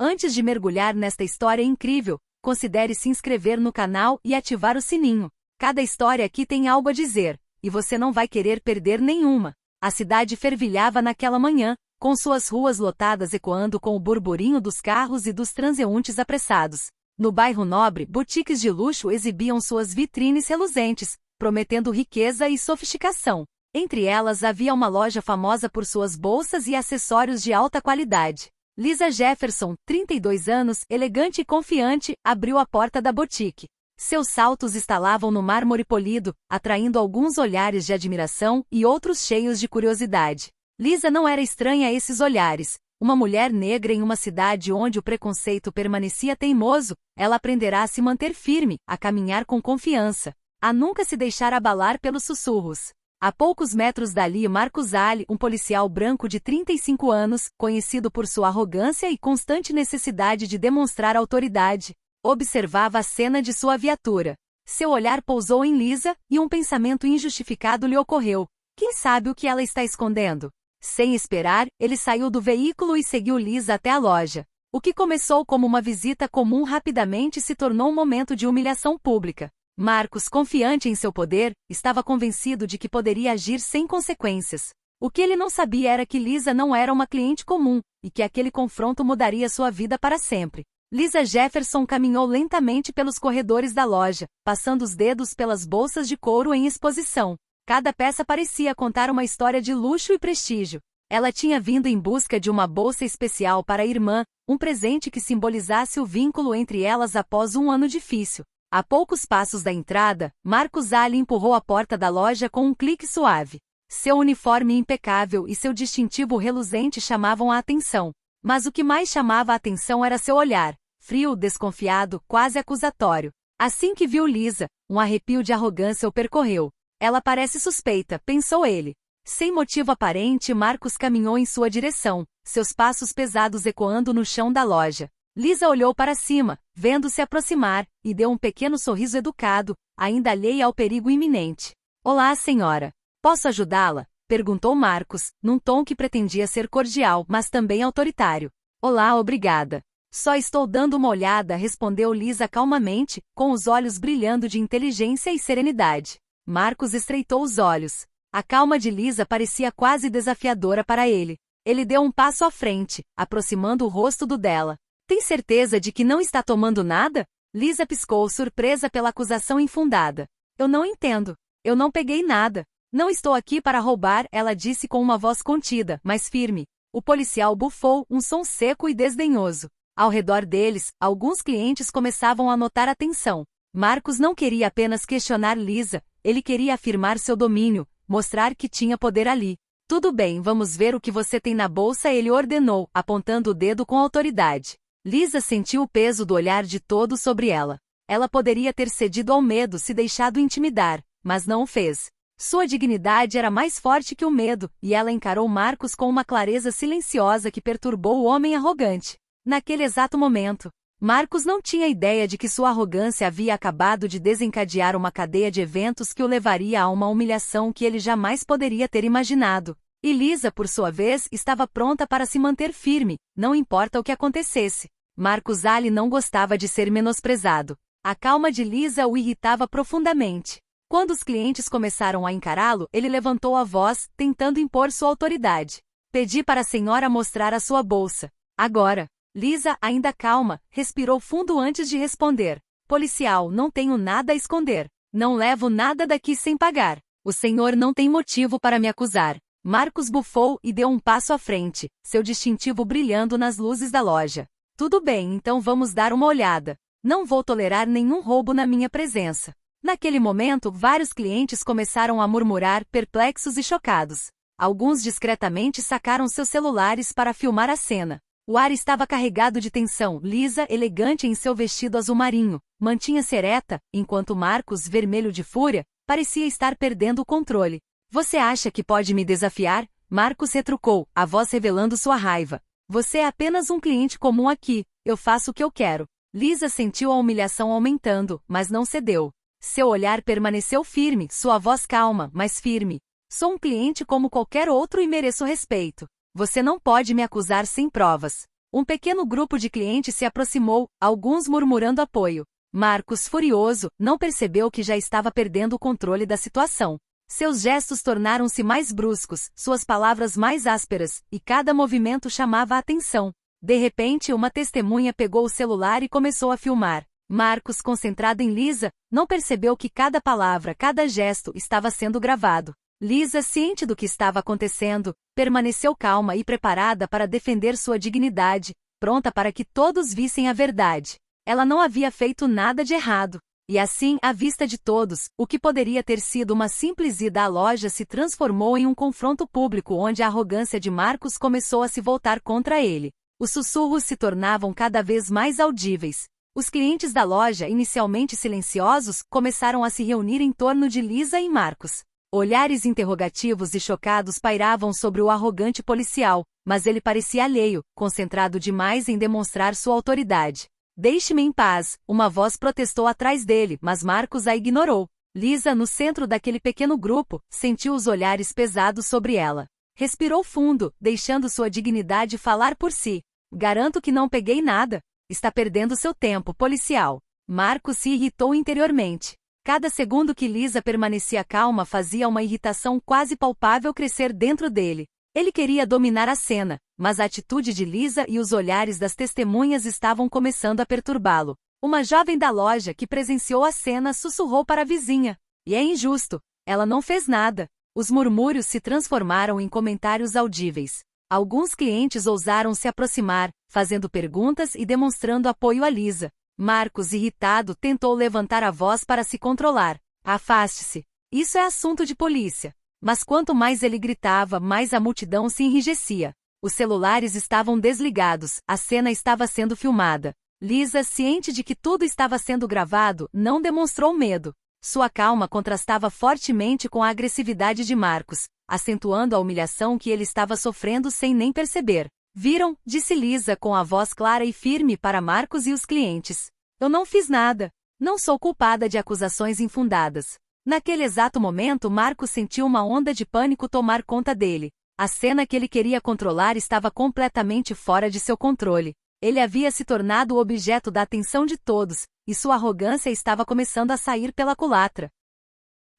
Antes de mergulhar nesta história incrível, considere se inscrever no canal e ativar o sininho. Cada história aqui tem algo a dizer, e você não vai querer perder nenhuma. A cidade fervilhava naquela manhã, com suas ruas lotadas ecoando com o burburinho dos carros e dos transeuntes apressados. No bairro nobre, boutiques de luxo exibiam suas vitrines reluzentes, prometendo riqueza e sofisticação. Entre elas havia uma loja famosa por suas bolsas e acessórios de alta qualidade. Lisa Jefferson, 32 anos, elegante e confiante, abriu a porta da boutique. Seus saltos estalavam no mármore polido, atraindo alguns olhares de admiração e outros cheios de curiosidade. Lisa não era estranha a esses olhares. Uma mulher negra em uma cidade onde o preconceito permanecia teimoso, ela aprenderá a se manter firme, a caminhar com confiança, a nunca se deixar abalar pelos sussurros. A poucos metros dali, Marcus Ali, um policial branco de 35 anos, conhecido por sua arrogância e constante necessidade de demonstrar autoridade, observava a cena de sua viatura. Seu olhar pousou em Lisa, e um pensamento injustificado lhe ocorreu. Quem sabe o que ela está escondendo? Sem esperar, ele saiu do veículo e seguiu Lisa até a loja. O que começou como uma visita comum rapidamente se tornou um momento de humilhação pública. Marcus, confiante em seu poder, estava convencido de que poderia agir sem consequências. O que ele não sabia era que Lisa não era uma cliente comum, e que aquele confronto mudaria sua vida para sempre. Lisa Jefferson caminhou lentamente pelos corredores da loja, passando os dedos pelas bolsas de couro em exposição. Cada peça parecia contar uma história de luxo e prestígio. Ela tinha vindo em busca de uma bolsa especial para a irmã, um presente que simbolizasse o vínculo entre elas após um ano difícil. A poucos passos da entrada, Marcus Ali empurrou a porta da loja com um clique suave. Seu uniforme impecável e seu distintivo reluzente chamavam a atenção. Mas o que mais chamava a atenção era seu olhar, frio, desconfiado, quase acusatório. Assim que viu Lisa, um arrepio de arrogância o percorreu. Ela parece suspeita, pensou ele. Sem motivo aparente, Marcus caminhou em sua direção, seus passos pesados ecoando no chão da loja. Lisa olhou para cima, vendo-se aproximar, e deu um pequeno sorriso educado, ainda alheia ao perigo iminente. Olá, senhora. Posso ajudá-la? Perguntou Marcus, num tom que pretendia ser cordial, mas também autoritário. Olá, obrigada. Só estou dando uma olhada, respondeu Lisa calmamente, com os olhos brilhando de inteligência e serenidade. Marcus estreitou os olhos. A calma de Lisa parecia quase desafiadora para ele. Ele deu um passo à frente, aproximando o rosto do dela. Tem certeza de que não está tomando nada? Lisa piscou, surpresa pela acusação infundada. Eu não entendo. Eu não peguei nada. Não estou aqui para roubar, ela disse com uma voz contida, mas firme. O policial bufou, um som seco e desdenhoso. Ao redor deles, alguns clientes começavam a notar a tensão. Marcus não queria apenas questionar Lisa, ele queria afirmar seu domínio, mostrar que tinha poder ali. Tudo bem, vamos ver o que você tem na bolsa, ele ordenou, apontando o dedo com autoridade. Lisa sentiu o peso do olhar de todos sobre ela. Ela poderia ter cedido ao medo, se deixado intimidar, mas não o fez. Sua dignidade era mais forte que o medo, e ela encarou Marcus com uma clareza silenciosa que perturbou o homem arrogante. Naquele exato momento, Marcus não tinha ideia de que sua arrogância havia acabado de desencadear uma cadeia de eventos que o levaria a uma humilhação que ele jamais poderia ter imaginado. E Lisa, por sua vez, estava pronta para se manter firme, não importa o que acontecesse. Marcus Ali não gostava de ser menosprezado. A calma de Lisa o irritava profundamente. Quando os clientes começaram a encará-lo, ele levantou a voz, tentando impor sua autoridade. Pedi para a senhora mostrar a sua bolsa. Agora. Lisa, ainda calma, respirou fundo antes de responder. Policial, não tenho nada a esconder. Não levo nada daqui sem pagar. O senhor não tem motivo para me acusar. Marcus bufou e deu um passo à frente, seu distintivo brilhando nas luzes da loja. Tudo bem, então vamos dar uma olhada. Não vou tolerar nenhum roubo na minha presença. Naquele momento, vários clientes começaram a murmurar, perplexos e chocados. Alguns discretamente sacaram seus celulares para filmar a cena. O ar estava carregado de tensão. Lisa, elegante em seu vestido azul marinho, mantinha-se ereta, enquanto Marcus, vermelho de fúria, parecia estar perdendo o controle. Você acha que pode me desafiar? Marcus retrucou, a voz revelando sua raiva. Você é apenas um cliente comum aqui, eu faço o que eu quero. Lisa sentiu a humilhação aumentando, mas não cedeu. Seu olhar permaneceu firme, sua voz calma, mas firme. Sou um cliente como qualquer outro e mereço respeito. Você não pode me acusar sem provas. Um pequeno grupo de clientes se aproximou, alguns murmurando apoio. Marcos, furioso, não percebeu que já estava perdendo o controle da situação. Seus gestos tornaram-se mais bruscos, suas palavras mais ásperas, e cada movimento chamava a atenção. De repente, uma testemunha pegou o celular e começou a filmar. Marcos, concentrado em Lisa, não percebeu que cada palavra, cada gesto estava sendo gravado. Lisa, ciente do que estava acontecendo, permaneceu calma e preparada para defender sua dignidade, pronta para que todos vissem a verdade. Ela não havia feito nada de errado. E assim, à vista de todos, o que poderia ter sido uma simples ida à loja se transformou em um confronto público onde a arrogância de Marcos começou a se voltar contra ele. Os sussurros se tornavam cada vez mais audíveis. Os clientes da loja, inicialmente silenciosos, começaram a se reunir em torno de Lisa e Marcos. Olhares interrogativos e chocados pairavam sobre o arrogante policial, mas ele parecia alheio, concentrado demais em demonstrar sua autoridade. Deixe-me em paz, uma voz protestou atrás dele, mas Marcos a ignorou. Lisa, no centro daquele pequeno grupo, sentiu os olhares pesados sobre ela. Respirou fundo, deixando sua dignidade falar por si. Garanto que não peguei nada. Está perdendo seu tempo, policial. Marcos se irritou interiormente. Cada segundo que Lisa permanecia calma fazia uma irritação quase palpável crescer dentro dele. Ele queria dominar a cena, mas a atitude de Lisa e os olhares das testemunhas estavam começando a perturbá-lo. Uma jovem da loja que presenciou a cena sussurrou para a vizinha. E é injusto. Ela não fez nada. Os murmúrios se transformaram em comentários audíveis. Alguns clientes ousaram se aproximar, fazendo perguntas e demonstrando apoio a Lisa. Marcos, irritado, tentou levantar a voz para se controlar. Afaste-se. Isso é assunto de polícia. Mas quanto mais ele gritava, mais a multidão se enrijecia. Os celulares estavam desligados, a cena estava sendo filmada. Lisa, ciente de que tudo estava sendo gravado, não demonstrou medo. Sua calma contrastava fortemente com a agressividade de Marcos, acentuando a humilhação que ele estava sofrendo sem nem perceber. Viram? Disse Lisa com a voz clara e firme para Marcos e os clientes. Eu não fiz nada. Não sou culpada de acusações infundadas. Naquele exato momento, Marcos sentiu uma onda de pânico tomar conta dele. A cena que ele queria controlar estava completamente fora de seu controle. Ele havia se tornado o objeto da atenção de todos, e sua arrogância estava começando a sair pela culatra.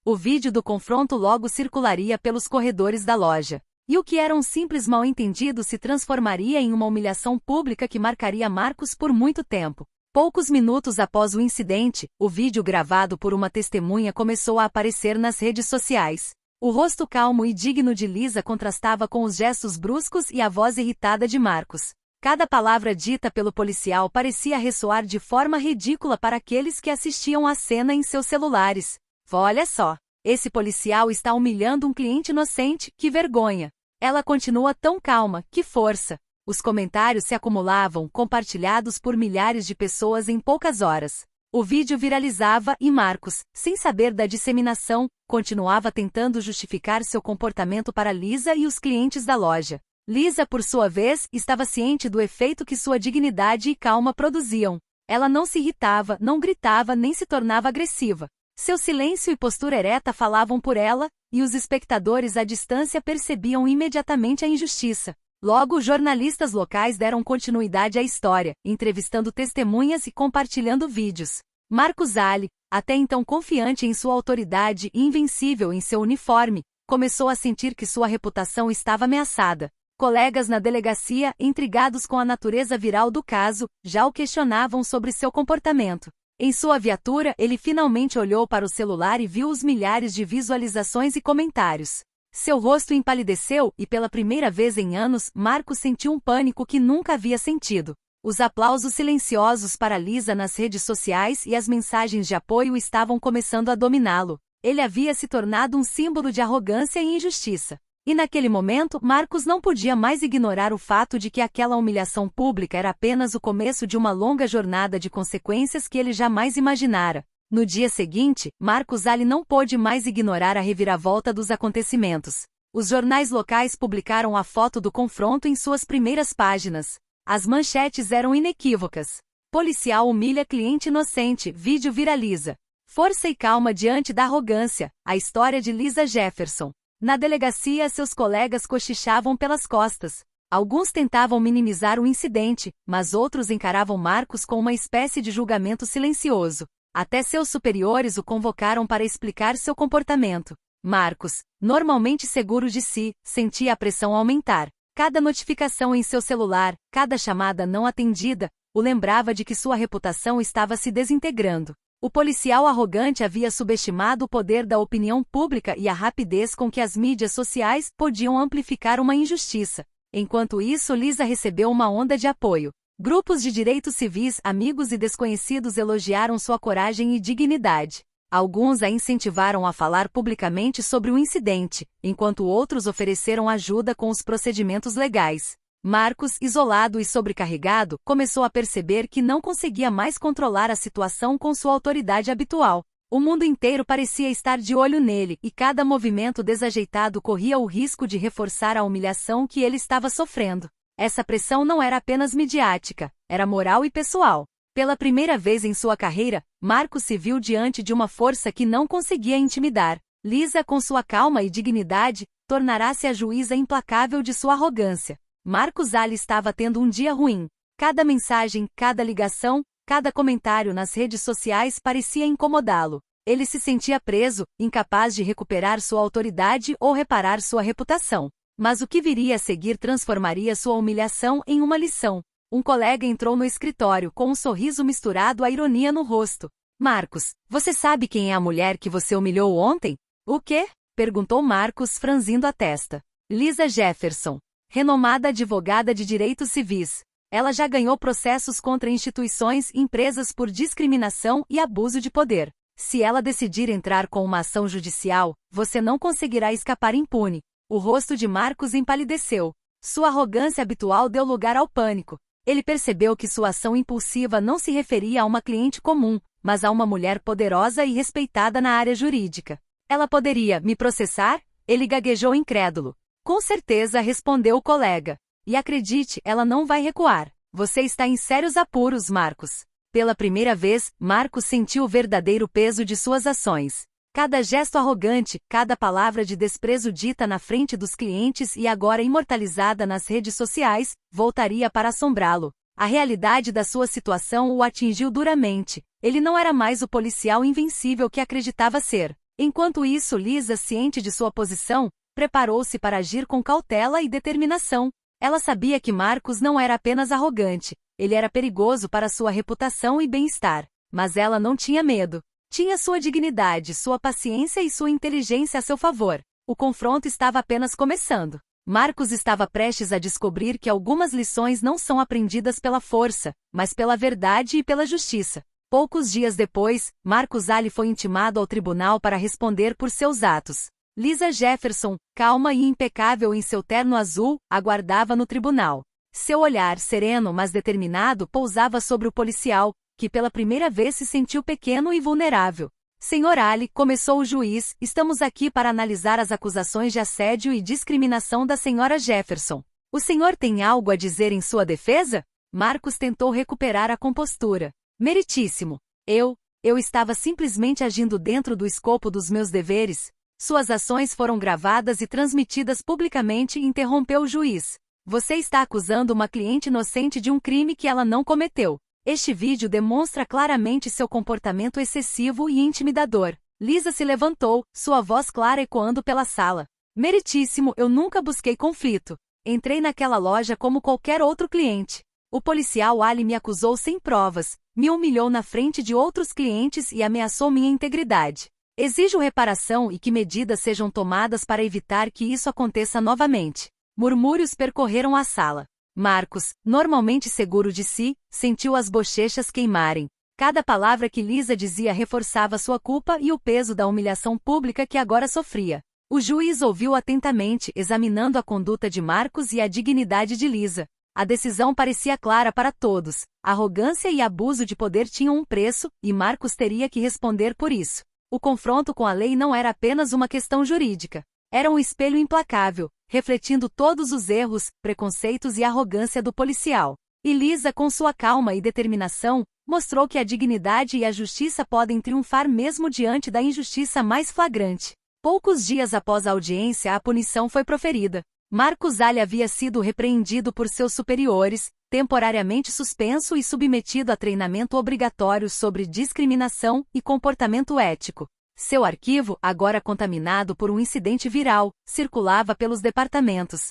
O vídeo do confronto logo circularia pelos corredores da loja. E o que era um simples mal-entendido se transformaria em uma humilhação pública que marcaria Marcos por muito tempo. Poucos minutos após o incidente, o vídeo gravado por uma testemunha começou a aparecer nas redes sociais. O rosto calmo e digno de Lisa contrastava com os gestos bruscos e a voz irritada de Marcos. Cada palavra dita pelo policial parecia ressoar de forma ridícula para aqueles que assistiam à cena em seus celulares. Olha só, esse policial está humilhando um cliente inocente, que vergonha. Ela continua tão calma, que força. Os comentários se acumulavam, compartilhados por milhares de pessoas em poucas horas. O vídeo viralizava e Marcos, sem saber da disseminação, continuava tentando justificar seu comportamento para Lisa e os clientes da loja. Lisa, por sua vez, estava ciente do efeito que sua dignidade e calma produziam. Ela não se irritava, não gritava nem se tornava agressiva. Seu silêncio e postura ereta falavam por ela, e os espectadores à distância percebiam imediatamente a injustiça. Logo, jornalistas locais deram continuidade à história, entrevistando testemunhas e compartilhando vídeos. Marcos Ali, até então confiante em sua autoridade e invencível em seu uniforme, começou a sentir que sua reputação estava ameaçada. Colegas na delegacia, intrigados com a natureza viral do caso, já o questionavam sobre seu comportamento. Em sua viatura, ele finalmente olhou para o celular e viu os milhares de visualizações e comentários. Seu rosto empalideceu e pela primeira vez em anos, Marcos sentiu um pânico que nunca havia sentido. Os aplausos silenciosos para Lisa nas redes sociais e as mensagens de apoio estavam começando a dominá-lo. Ele havia se tornado um símbolo de arrogância e injustiça. E naquele momento, Marcos não podia mais ignorar o fato de que aquela humilhação pública era apenas o começo de uma longa jornada de consequências que ele jamais imaginara. No dia seguinte, Marcos Ali não pôde mais ignorar a reviravolta dos acontecimentos. Os jornais locais publicaram a foto do confronto em suas primeiras páginas. As manchetes eram inequívocas. Policial humilha cliente inocente, vídeo viraliza. Força e calma diante da arrogância, a história de Lisa Jefferson. Na delegacia, seus colegas cochichavam pelas costas. Alguns tentavam minimizar o incidente, mas outros encaravam Marcos com uma espécie de julgamento silencioso. Até seus superiores o convocaram para explicar seu comportamento. Marcos, normalmente seguro de si, sentia a pressão aumentar. Cada notificação em seu celular, cada chamada não atendida, o lembrava de que sua reputação estava se desintegrando. O policial arrogante havia subestimado o poder da opinião pública e a rapidez com que as mídias sociais podiam amplificar uma injustiça. Enquanto isso, Lisa recebeu uma onda de apoio. Grupos de direitos civis, amigos e desconhecidos elogiaram sua coragem e dignidade. Alguns a incentivaram a falar publicamente sobre o incidente, enquanto outros ofereceram ajuda com os procedimentos legais. Marcos, isolado e sobrecarregado, começou a perceber que não conseguia mais controlar a situação com sua autoridade habitual. O mundo inteiro parecia estar de olho nele, e cada movimento desajeitado corria o risco de reforçar a humilhação que ele estava sofrendo. Essa pressão não era apenas midiática, era moral e pessoal. Pela primeira vez em sua carreira, Marcos se viu diante de uma força que não conseguia intimidar. Lisa, com sua calma e dignidade, tornará-se a juíza implacável de sua arrogância. Marcos Ali estava tendo um dia ruim. Cada mensagem, cada ligação, cada comentário nas redes sociais parecia incomodá-lo. Ele se sentia preso, incapaz de recuperar sua autoridade ou reparar sua reputação. Mas o que viria a seguir transformaria sua humilhação em uma lição. Um colega entrou no escritório com um sorriso misturado à ironia no rosto. Marcos, você sabe quem é a mulher que você humilhou ontem? O quê? Perguntou Marcos, franzindo a testa. Lisa Jefferson, renomada advogada de direitos civis. Ela já ganhou processos contra instituições e empresas por discriminação e abuso de poder. Se ela decidir entrar com uma ação judicial, você não conseguirá escapar impune. O rosto de Marcos empalideceu. Sua arrogância habitual deu lugar ao pânico. Ele percebeu que sua ação impulsiva não se referia a uma cliente comum, mas a uma mulher poderosa e respeitada na área jurídica. Ela poderia me processar? Ele gaguejou incrédulo. Com certeza, respondeu o colega. E acredite, ela não vai recuar. Você está em sérios apuros, Marcos. Pela primeira vez, Marcos sentiu o verdadeiro peso de suas ações. Cada gesto arrogante, cada palavra de desprezo dita na frente dos clientes e agora imortalizada nas redes sociais, voltaria para assombrá-lo. A realidade da sua situação o atingiu duramente. Ele não era mais o policial invencível que acreditava ser. Enquanto isso, Lisa, ciente de sua posição, preparou-se para agir com cautela e determinação. Ela sabia que Marcos não era apenas arrogante, ele era perigoso para sua reputação e bem-estar. Mas ela não tinha medo. Tinha sua dignidade, sua paciência e sua inteligência a seu favor. O confronto estava apenas começando. Marcos estava prestes a descobrir que algumas lições não são aprendidas pela força, mas pela verdade e pela justiça. Poucos dias depois, Marcos Ali foi intimado ao tribunal para responder por seus atos. Lisa Jefferson, calma e impecável em seu terno azul, aguardava no tribunal. Seu olhar sereno mas determinado pousava sobre o policial, que pela primeira vez se sentiu pequeno e vulnerável. Senhor Ali, começou o juiz, estamos aqui para analisar as acusações de assédio e discriminação da senhora Jefferson. O senhor tem algo a dizer em sua defesa? Marcos tentou recuperar a compostura. Meritíssimo. Eu estava simplesmente agindo dentro do escopo dos meus deveres. Suas ações foram gravadas e transmitidas publicamente, interrompeu o juiz. Você está acusando uma cliente inocente de um crime que ela não cometeu. Este vídeo demonstra claramente seu comportamento excessivo e intimidador. Lisa se levantou, sua voz clara ecoando pela sala. Meritíssimo, eu nunca busquei conflito. Entrei naquela loja como qualquer outro cliente. O policial Ali me acusou sem provas, me humilhou na frente de outros clientes e ameaçou minha integridade. Exijo reparação e que medidas sejam tomadas para evitar que isso aconteça novamente. Murmúrios percorreram a sala. Marcos, normalmente seguro de si, sentiu as bochechas queimarem. Cada palavra que Lisa dizia reforçava sua culpa e o peso da humilhação pública que agora sofria. O juiz ouviu atentamente, examinando a conduta de Marcos e a dignidade de Lisa. A decisão parecia clara para todos. Arrogância e abuso de poder tinham um preço, e Marcos teria que responder por isso. O confronto com a lei não era apenas uma questão jurídica. Era um espelho implacável, refletindo todos os erros, preconceitos e arrogância do policial. E Lisa, com sua calma e determinação, mostrou que a dignidade e a justiça podem triunfar mesmo diante da injustiça mais flagrante. Poucos dias após a audiência, a punição foi proferida. Marcos Ali havia sido repreendido por seus superiores, temporariamente suspenso e submetido a treinamento obrigatório sobre discriminação e comportamento ético. Seu arquivo, agora contaminado por um incidente viral, circulava pelos departamentos.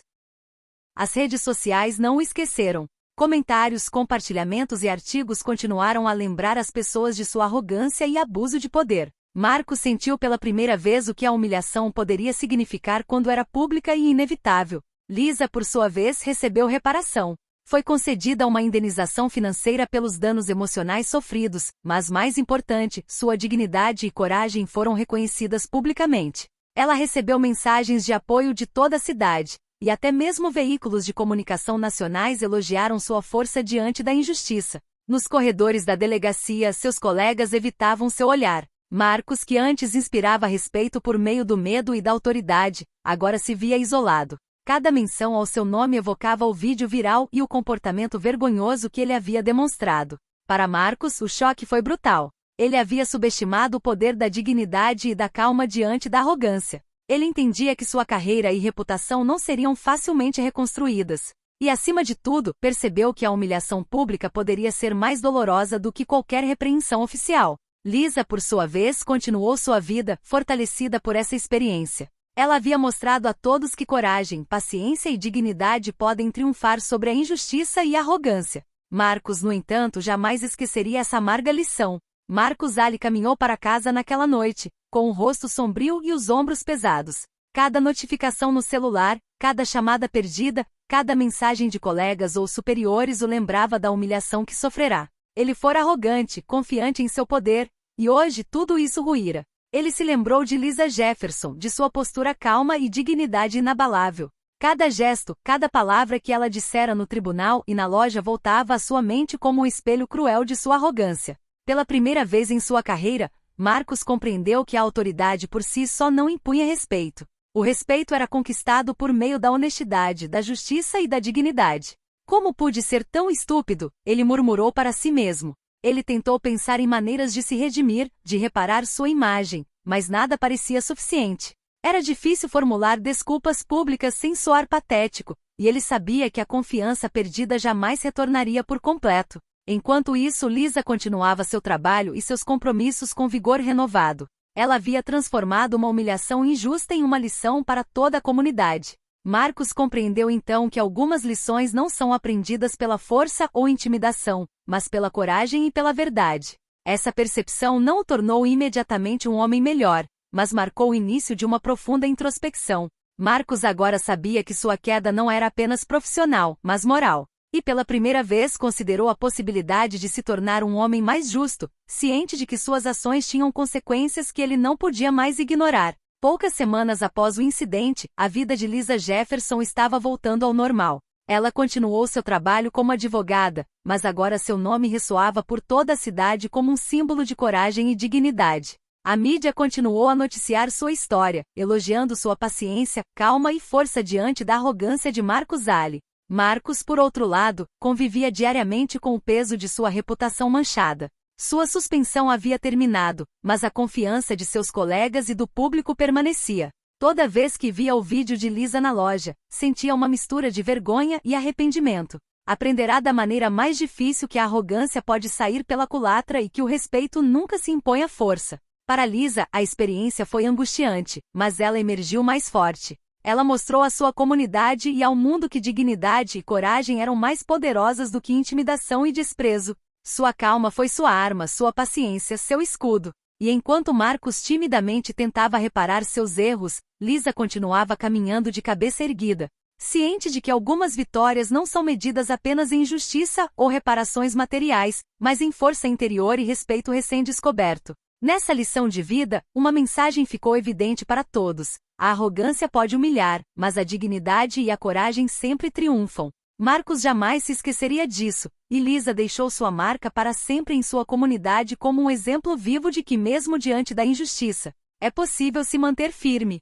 As redes sociais não o esqueceram. Comentários, compartilhamentos e artigos continuaram a lembrar as pessoas de sua arrogância e abuso de poder. Marcos sentiu pela primeira vez o que a humilhação poderia significar quando era pública e inevitável. Lisa, por sua vez, recebeu reparação. Foi concedida uma indenização financeira pelos danos emocionais sofridos, mas mais importante, sua dignidade e coragem foram reconhecidas publicamente. Ela recebeu mensagens de apoio de toda a cidade, e até mesmo veículos de comunicação nacionais elogiaram sua força diante da injustiça. Nos corredores da delegacia, seus colegas evitavam seu olhar. Marcos, que antes inspirava respeito por meio do medo e da autoridade, agora se via isolado. Cada menção ao seu nome evocava o vídeo viral e o comportamento vergonhoso que ele havia demonstrado. Para Marcos, o choque foi brutal. Ele havia subestimado o poder da dignidade e da calma diante da arrogância. Ele entendia que sua carreira e reputação não seriam facilmente reconstruídas. E, acima de tudo, percebeu que a humilhação pública poderia ser mais dolorosa do que qualquer repreensão oficial. Lisa, por sua vez, continuou sua vida, fortalecida por essa experiência. Ela havia mostrado a todos que coragem, paciência e dignidade podem triunfar sobre a injustiça e a arrogância. Marcos, no entanto, jamais esqueceria essa amarga lição. Marcos Ali caminhou para casa naquela noite, com o rosto sombrio e os ombros pesados. Cada notificação no celular, cada chamada perdida, cada mensagem de colegas ou superiores o lembrava da humilhação que sofrerá. Ele fora arrogante, confiante em seu poder, e hoje tudo isso ruíra. Ele se lembrou de Lisa Jefferson, de sua postura calma e dignidade inabalável. Cada gesto, cada palavra que ela dissera no tribunal e na loja voltava à sua mente como um espelho cruel de sua arrogância. Pela primeira vez em sua carreira, Marcos compreendeu que a autoridade por si só não impunha respeito. O respeito era conquistado por meio da honestidade, da justiça e da dignidade. Como pude ser tão estúpido? Ele murmurou para si mesmo. Ele tentou pensar em maneiras de se redimir, de reparar sua imagem, mas nada parecia suficiente. Era difícil formular desculpas públicas sem soar patético, e ele sabia que a confiança perdida jamais retornaria por completo. Enquanto isso, Lisa continuava seu trabalho e seus compromissos com vigor renovado. Ela havia transformado uma humilhação injusta em uma lição para toda a comunidade. Marcos compreendeu então que algumas lições não são aprendidas pela força ou intimidação, mas pela coragem e pela verdade. Essa percepção não o tornou imediatamente um homem melhor, mas marcou o início de uma profunda introspecção. Marcos agora sabia que sua queda não era apenas profissional, mas moral. E pela primeira vez considerou a possibilidade de se tornar um homem mais justo, ciente de que suas ações tinham consequências que ele não podia mais ignorar. Poucas semanas após o incidente, a vida de Lisa Jefferson estava voltando ao normal. Ela continuou seu trabalho como advogada, mas agora seu nome ressoava por toda a cidade como um símbolo de coragem e dignidade. A mídia continuou a noticiar sua história, elogiando sua paciência, calma e força diante da arrogância de Marcos Ali. Marcos, por outro lado, convivia diariamente com o peso de sua reputação manchada. Sua suspensão havia terminado, mas a confiança de seus colegas e do público permanecia. Toda vez que via o vídeo de Lisa na loja, sentia uma mistura de vergonha e arrependimento. Aprenderá da maneira mais difícil que a arrogância pode sair pela culatra e que o respeito nunca se impõe à força. Para Lisa, a experiência foi angustiante, mas ela emergiu mais forte. Ela mostrou à sua comunidade e ao mundo que dignidade e coragem eram mais poderosas do que intimidação e desprezo. Sua calma foi sua arma, sua paciência, seu escudo. E enquanto Marcos timidamente tentava reparar seus erros, Lisa continuava caminhando de cabeça erguida, ciente de que algumas vitórias não são medidas apenas em justiça ou reparações materiais, mas em força interior e respeito recém-descoberto. Nessa lição de vida, uma mensagem ficou evidente para todos. A arrogância pode humilhar, mas a dignidade e a coragem sempre triunfam. Marcos jamais se esqueceria disso, e Lisa deixou sua marca para sempre em sua comunidade como um exemplo vivo de que mesmo diante da injustiça, é possível se manter firme,